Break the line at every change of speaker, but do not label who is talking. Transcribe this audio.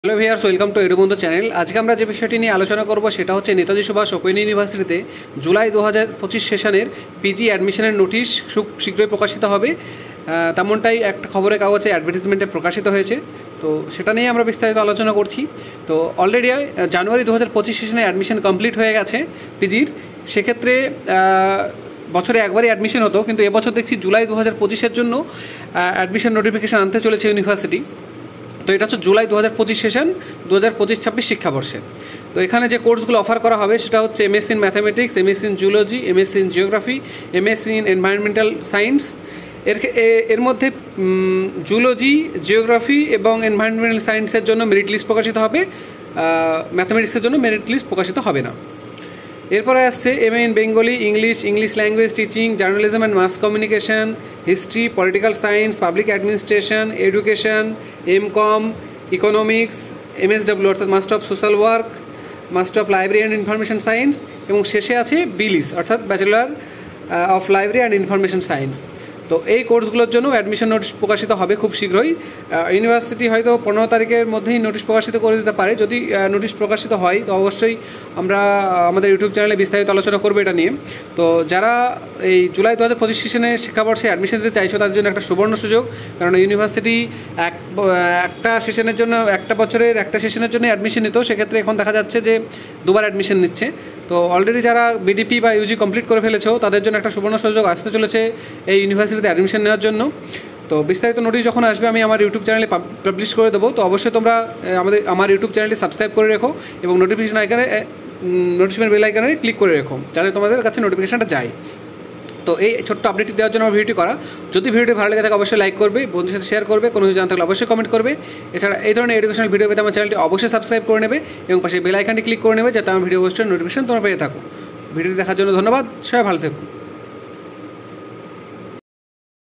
Hello viewers, welcome to Edubandhu channel. আজকে আমরা যে বিষয়টি নিয়ে আলোচনা করব সেটা হচ্ছে নেতাজি সুভাষ ওপেন ইউনিভার্সিটিতে জুলাই 2025 সেশনের পিজি অ্যাডমিশনের নোটিশ খুব শীঘ্রই প্রকাশিত হবে, তেমনটাই একটা খবরের কাগজে অ্যাডভার্টিজমেন্টে প্রকাশিত হয়েছে। তো সেটা নিয়ে আমরা বিস্তারিত আলোচনা করছি। তো অলরেডি জানুয়ারি 2025 সেশনে অ্যাডমিশন কমপ্লিট হয়ে গেছে পিজির। সেক্ষেত্রে বছরে একবারই অ্যাডমিশন হতো, কিন্তু এবছর দেখছি জুলাই 2025-এর জন্য অ্যাডমিশন নোটিফিকেশান আনতে চলেছে ইউনিভার্সিটি। তো এটা হচ্ছে জুলাই 2025 সেশন 2025-26 শিক্ষাবর্ষের। তো এখানে যে কোর্সগুলো অফার করা হবে সেটা হচ্ছে MSc in mathematics, MSc in zoology, MSc in geography, MSc in environmental science. এর মধ্যে জুলজি, জিওগ্রাফি এবং এনভায়রনমেন্টাল সায়েন্সের জন্য মেরিট লিস্ট প্রকাশিত হবে, ম্যাথামেটিক্সের জন্য মেরিট লিস্ট প্রকাশিত হবে না। এরপরে আসছে MA in Bengali, English language teaching, journalism and mass communication, history, political science, public administration, education, MCom, economics, MSW অর্থাৎ master of social work, master of library and information science, এবং শেষে আছে বিলিস অর্থাৎ bachelor of library and information science. তো এই কোর্সগুলোর জন্য admission notice প্রকাশিত হবে খুব শীঘ্রই। ইউনিভার্সিটি হয়তো 15 তারিখের মধ্যেই নোটিশ প্রকাশিত করে দিতে পারে। যদি নোটিশ প্রকাশিত হয় তো অবশ্যই আমরা আমাদের ইউটিউব চ্যানেলে বিস্তারিত আলোচনা করবো এটা নিয়ে। তো যারা এই জুলাই 2025 সেশনে শিক্ষাবর্ষে অ্যাডমিশন দিতে চাইছো তাদের জন্য একটা সুবর্ণ সুযোগ, কারণ ইউনিভার্সিটি একটা সেশনের জন্য একটা বছরের একটা সেশনের জন্য অ্যাডমিশন নিত, সেক্ষেত্রে এখন দেখা যাচ্ছে যে দুবার অ্যাডমিশন নিচ্ছে। তো অলরেডি যারা বিডিপি বা ইউজি কমপ্লিট করে ফেলেছো তাদের জন্য একটা সুবর্ণ সুযোগ আসতে চলেছে এই ইউনিভার্সিটিতে অ্যাডমিশন নেওয়ার জন্য। তো বিস্তারিত নোটিশ যখন আসবে আমি আমার ইউটিউব চ্যানেলে পাবলিশ করে দেবো। তো অবশ্যই তোমরা আমার ইউটিউব চ্যানেলটি সাবস্ক্রাইব করে রেখো এবং নোটিফিকেশন বেল আইকনে ক্লিক করে রেখো যাতে তোমাদের কাছে নোটিফিকেশনটা যায়। তো এই ছোট্ট আপডেটটি দেওয়ার জন্য আমার ভিডিওটি করা। যদি ভিডিওটি ভালো লেগে থাকে অবশ্যই লাইক করবে, বন্ধুদের সাথে শেয়ার করবে, কোনো কিছু জানতে হলে অবশ্যই কমেন্ট করবে। এছাড়া এই ধরনের এডুকেশনাল ভিডিও পেতে আমার চ্যানেলটি অবশ্যই সাবস্ক্রাইব করে নেবে এবং পাশে বেল আইকনটি ক্লিক করে নেবে যাতে আমার ভিডিও পোস্টের নোটিফিকেশন তোমরা পেয়ে থাকো। ভিডিওটি দেখার জন্য ধন্যবাদ, সবাই ভালো থেকো।